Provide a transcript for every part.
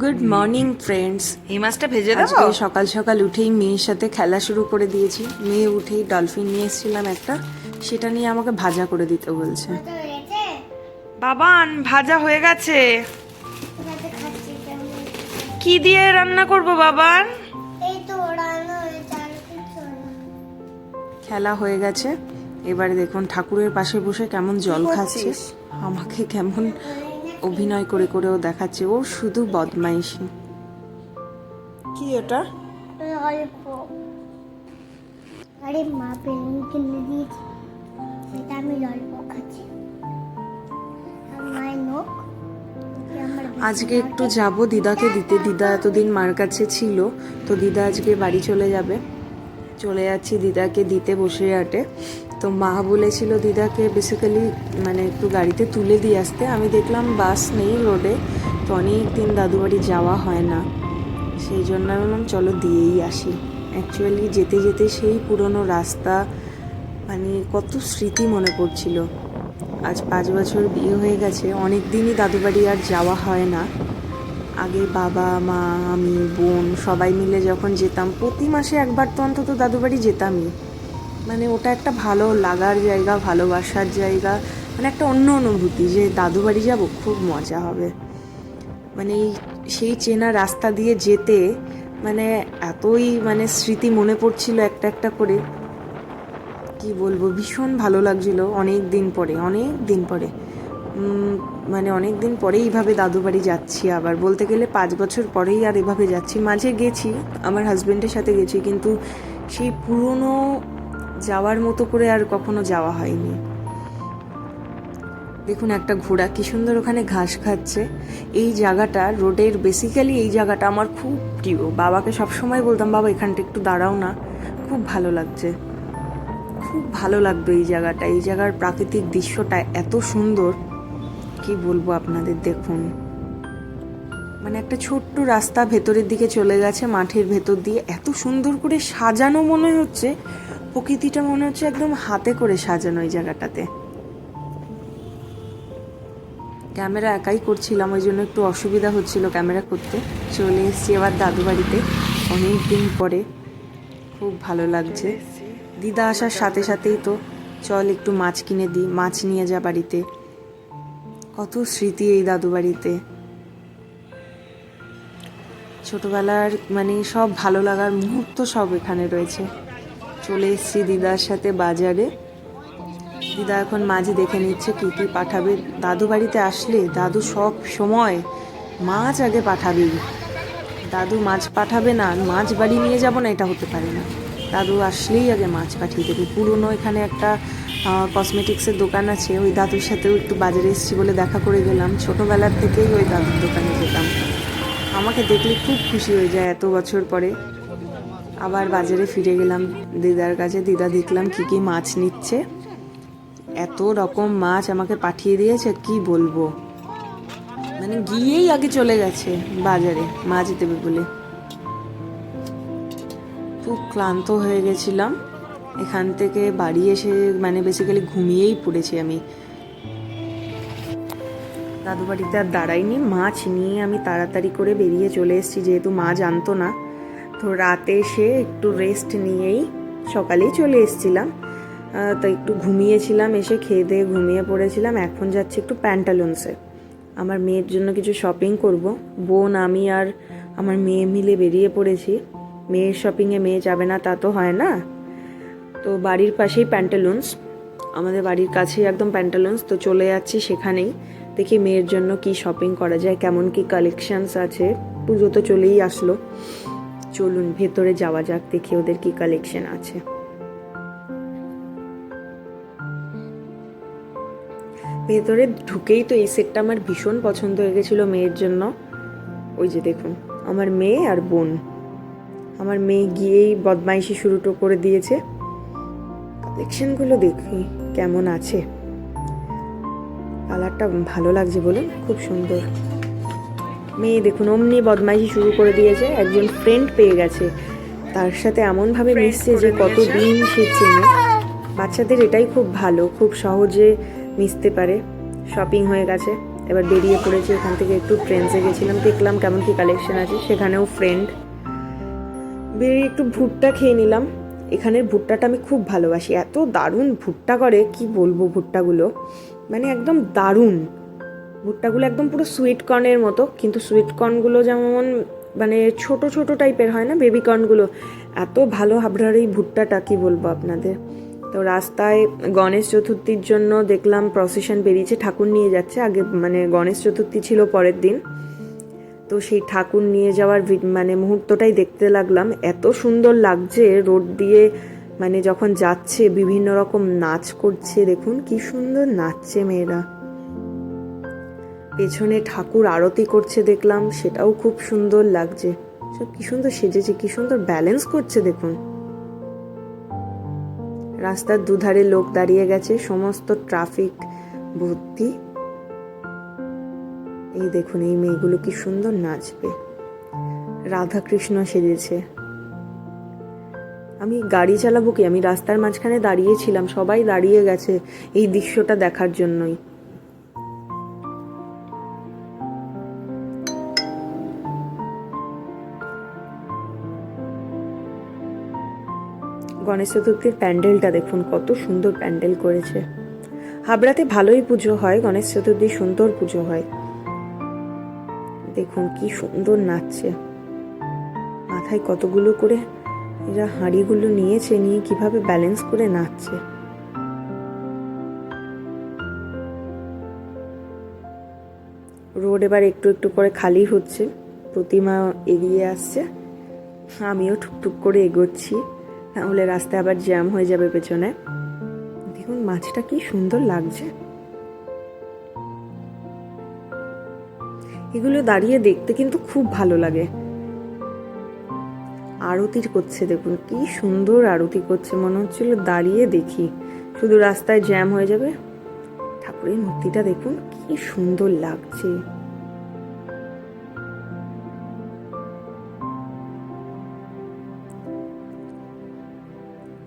Good morning friends. এই মাছটা ভেজে দেবো। আজকে সকাল সকাল উঠেই মেয়ের সাথে খেলা শুরু করে দিয়েছি। মেয়ে উঠেই ডলফিন নিয়ে এসেছিলাম একটা, সেটা নিয়ে আমাকে ভাজা করে দিতে বলছে। বাবান ভাজা হয়ে গেছে। কি দিয়ে রান্না করব বাবান? খেলা হয়ে গেছে, এবারে দেখুন ঠাকুরের পাশে বসে কেমন জল খাচ্ছে, আমাকে কেমন অভিনয় করে করেও দেখাচ্ছে। ও শুধু বদমাইশি। কি এটা? আরে মা বেলুন কিনে দিয়েছে, সেটা আমি অল্প খাচ্ছি। আমার নখ আজকে একটু যাব দিদাকে দিতে। দিদা এতদিন মার কাছে ছিল, তো দিদা আজকে বাড়ি চলে যাবে। চলে যাচ্ছি দিদাকে দিতে বসিরহাটে। তো মা বলেছিল দিদাকে বেসিক্যালি মানে একটু গাড়িতে তুলে দিয়ে আসতে। আমি দেখলাম বাস নেই রোডে, তো অনেক দিন দাদু বাড়ি যাওয়া হয় না, সেই জন্য আমি বললাম চলো দিয়েই আসি। অ্যাকচুয়ালি যেতে যেতে সেই পুরনো রাস্তা, মানে কত স্মৃতি মনে পড়ছিল। আজ 5 বছর বিয়ে হয়ে গেছে, অনেক দিনই দাদু বাড়ি আর যাওয়া হয় না। আগে বাবা মা আমি বোন সবাই মিলে যখন যেতাম, প্রতি মাসে একবার তো অন্তত দাদু বাড়ি যেতামই। মানে ওটা একটা ভালো লাগার জায়গা, ভালোবাসার জায়গা, মানে একটা অন্য অনুভূতি যে দাদু বাড়ি যাবো, খুব মজা হবে। মানে সেই চেনা রাস্তা দিয়ে যেতে মানে এতই মানে স্মৃতি মনে পড়ছিল একটা একটা করে, কি বলবো, ভীষণ ভালো লাগছিল। অনেক দিন পরে মানে অনেক দিন পরেই এইভাবে দাদু বাড়ি যাচ্ছি। আবার বলতে গেলে 5 বছর পরেই আর এভাবে যাচ্ছি। মাঝে গেছি, আমার হাজবেন্ডের সাথে গেছি, কিন্তু সেই পুরনো যাওয়ার মতো করে আর কখনো যাওয়া হয়নি। দেখুন একটা ঘোড়া কি সুন্দর ওখানে ঘাস খাচ্ছে। এই জায়গাটা রোডের বেসিক্যালি এই জায়গাটা আমার খুব প্রিয়। বাবাকে সবসময় বলতাম বাবা এখানটা একটু দাঁড়াও না, খুব ভালো লাগছে, খুব ভালো লাগবে এই জায়গাটা। এই জায়গার প্রাকৃতিক দৃশ্যটা এত সুন্দর, কি বলবো আপনাদের। দেখুন মানে একটা ছোট্ট রাস্তা ভেতরের দিকে চলে গেছে, মাঠের ভেতর দিয়ে এত সুন্দর করে সাজানো, মনে হচ্ছে প্রকৃতিটা মনে হচ্ছে একদম হাতে করে সাজানো এই জায়গাটাতে। ক্যামেরা একাই করছিলাম, ওই জন্য একটু অসুবিধা হচ্ছিল ক্যামেরা করতে। চলে এসেছি এবার দাদু বাড়িতে অনেক দিন পরে, খুব ভালো লাগছে। দিদা আসার সাথে সাথেই তো চল একটু মাছ কিনে দিই, মাছ নিয়ে যা বাড়িতে। কত স্মৃতি এই দাদু বাড়িতে, ছোটবেলার মানে সব ভালো লাগার মুহূর্ত সব এখানে রয়েছে। চলে এসেছি দিদার সাথে বাজারে। দিদা এখন মাছ দেখে নিচ্ছে কি কি পাঠাবে। দাদু বাড়িতে আসলে দাদু সব সময় মাছ আগে পাঠাবেই। দাদু মাছ পাঠাবে না, মাছ বাড়ি নিয়ে যাব না, এটা হতে পারে না। দাদু আসলেই আগে মাছ পাঠিয়ে দেবে। পুরনো এখানে একটা কসমেটিক্সের দোকান আছে, ওই দাদুর সাথেও একটু বাজারে এসেছি বলে দেখা করে গেলাম। ছোটোবেলার থেকেই ওই দাদুর দোকানে যেতাম। আমাকে দেখলে খুব খুশি হয়ে যায় এত বছর পরে। আবার বাজারে ফিরে গেলাম দিদার কাছে। দিদা দেখলাম কী কী মাছ নিচ্ছে, এত রকম মাছ আমাকে পাঠিয়ে দিয়েছে, কি বলবো। মানে গিয়েই আগে চলে গেছে বাজারে মাছ দেবে বলে। খুব ক্লান্ত হয়ে গেছিলাম, এখান থেকে বাড়ি এসে মানে বেসিক্যালি ঘুমিয়েই পড়েছি আমি। দাদু বাড়িতে আর দাঁড়াইনি, মাছ নিয়ে আমি তাড়াতাড়ি করে বেরিয়ে চলে এসেছি, যেহেতু মাছ আনতো না। তো রাতে এসে একটু রেস্ট নিয়েই সকালেই চলে এসেছিলাম। তো একটু ঘুমিয়েছিলাম, এসে খেয়ে দিয়ে ঘুমিয়ে পড়েছিলাম। এখন যাচ্ছি একটু প্যান্টালুন্সে, আমার মেয়ের জন্য কিছু শপিং করব। বোন আমি আর আমার মেয়ে মিলে বেরিয়ে পড়েছি। মেয়ের শপিংয়ে মেয়ে যাবে না তা তো হয় না। তো বাড়ির পাশেই প্যান্টালুন্স, আমাদের বাড়ির কাছেই একদম প্যান্টালুন্স। তো চলে যাচ্ছি সেখানেই, দেখি মেয়ের জন্য কি শপিং করা যায়, কেমন কি কালেকশানস আছে। পুজো তো চলেই আসলো, চলুন ভেতরে যাওয়া যাক, দেখি ওদের কি কালেকশন আছে। ভেতরে ঢুকেই তো এই সেটটা আমার ভীষণ পছন্দ হয়ে গেছিলো মেয়ের জন্য। ওই যে দেখুন আমার মেয়ে আর বোন, আমার মেয়ে গিয়েই বদমাইশি শুরু করে দিয়েছে। কালেকশনগুলো দেখি কেমন আছে, কালারটা ভালো লাগছে বলুন, খুব সুন্দর। মেয়ে দেখুন অমনি বদমাইশি শুরু করে দিয়েছে, একজন ফ্রেন্ড পেয়ে গেছে, তার সাথে এমনভাবে মিশছে যে কতদিন সে চেনে। বাচ্চাদের এটাই খুব ভালো, খুব সহজে মিশতে পারে। শপিং হয়ে গেছে, এবার বেরিয়ে পড়েছি এখান থেকে। একটু ট্রেন্ডসে গেছিলাম, দেখলাম কেমন কি কালেকশন আছে, সেখানেও ফ্রেন্ড। বেরিয়ে একটু ভুট্টা খেয়ে নিলাম। এখানের ভুট্টাটা আমি খুব ভালোবাসি, এত দারুণ ভুট্টা করে কি বলবো। ভুট্টাগুলো মানে একদম দারুণ, ভুট্টাগুলো একদম পুরো সুইট কর্নের মতো, কিন্তু সুইট কর্নগুলো যেমন মানে ছোট ছোট টাইপের হয় না, বেবি কর্নগুলো, এত ভালো হাবড়ার এই ভুট্টাটা কি বলবো আপনাদের। তো রাস্তায় গণেশ চতুর্থীর জন্য দেখলাম প্রসেশন বেরিয়েছে, ঠাকুর নিয়ে যাচ্ছে। আগে মানে গণেশ চতুর্থী ছিল পরের দিন, তো সেই ঠাকুর নিয়ে যাওয়ার মানে মুহূর্তটাই দেখতে লাগলাম। এত সুন্দর লাগছে রোড দিয়ে, মানে যখন যাচ্ছে বিভিন্ন রকম নাচ করছে, দেখুন কি সুন্দর নাচছে মেয়েরা। পেছনে ঠাকুর আরতি করছে দেখলাম, সেটাও খুব সুন্দর লাগছে। সব কি সুন্দর সেজেছে, কি সুন্দর ব্যালেন্স করছে দেখুন। রাস্তার দুধারে লোক দাঁড়িয়ে গেছে, সমস্ত ট্রাফিক ভর্তি। এই দেখুন এই মেয়েগুলো কি সুন্দর নাচবে, রাধা কৃষ্ণ সেজেছে। আমি গাড়ি চালাবো কি, আমি রাস্তার মাঝখানে দাঁড়িয়েছিলাম, সবাই দাঁড়িয়ে গেছে এই দৃশ্যটা দেখার জন্যই। গণেশ চতুর্থীর প্যান্ডেলটা দেখুন, কত সুন্দর প্যান্ডেল করেছে। হাবড়াতে ভালোই পুজো হয়, গণেশ চতুর্থী সুন্দর পুজো হয়। দেখুন কি সুন্দর নাচছে, মাথায় কতগুলো করে এরা হাঁড়িগুলো নিয়েছে, নিয়ে কিভাবে ব্যালেন্স করে নাচছে। রোড এবার একটু একটু করে খালি হচ্ছে, প্রতিমা এগিয়ে আসছে, আমিও টুকটুক করে এগোচ্ছি, তাহলে রাস্তায় আবার জ্যাম হয়ে যাবে পেছনে। দেখুন মাছটা কি সুন্দর লাগছে, এগুলো দাঁড়িয়ে দেখতে কিন্তু খুব ভালো লাগে। আরতি করছে দেখুন, কি সুন্দর আরতি করছে, মনে হচ্ছিল দাঁড়িয়ে দেখি, শুধু রাস্তায় জ্যাম হয়ে যাবে। ঠাকুরের মূর্তিটা দেখুন কি সুন্দর লাগছে।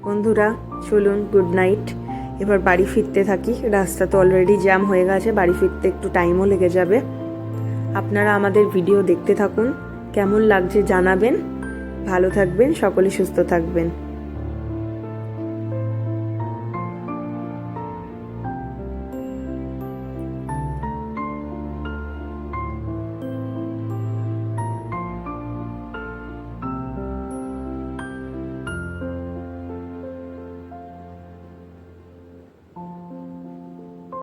বন্ধুরা চলুন, গুড নাইট। এবার বাড়ি ফিরতে থাকি, রাস্তা তো অলরেডি জ্যাম হয়ে গেছে, বাড়ি ফিরতে একটু টাইমও লেগে যাবে। আপনারা আমাদের ভিডিও দেখতে থাকুন, কেমন লাগছে জানাবেন। ভালো থাকবেন, সকলে সুস্থ থাকবেন।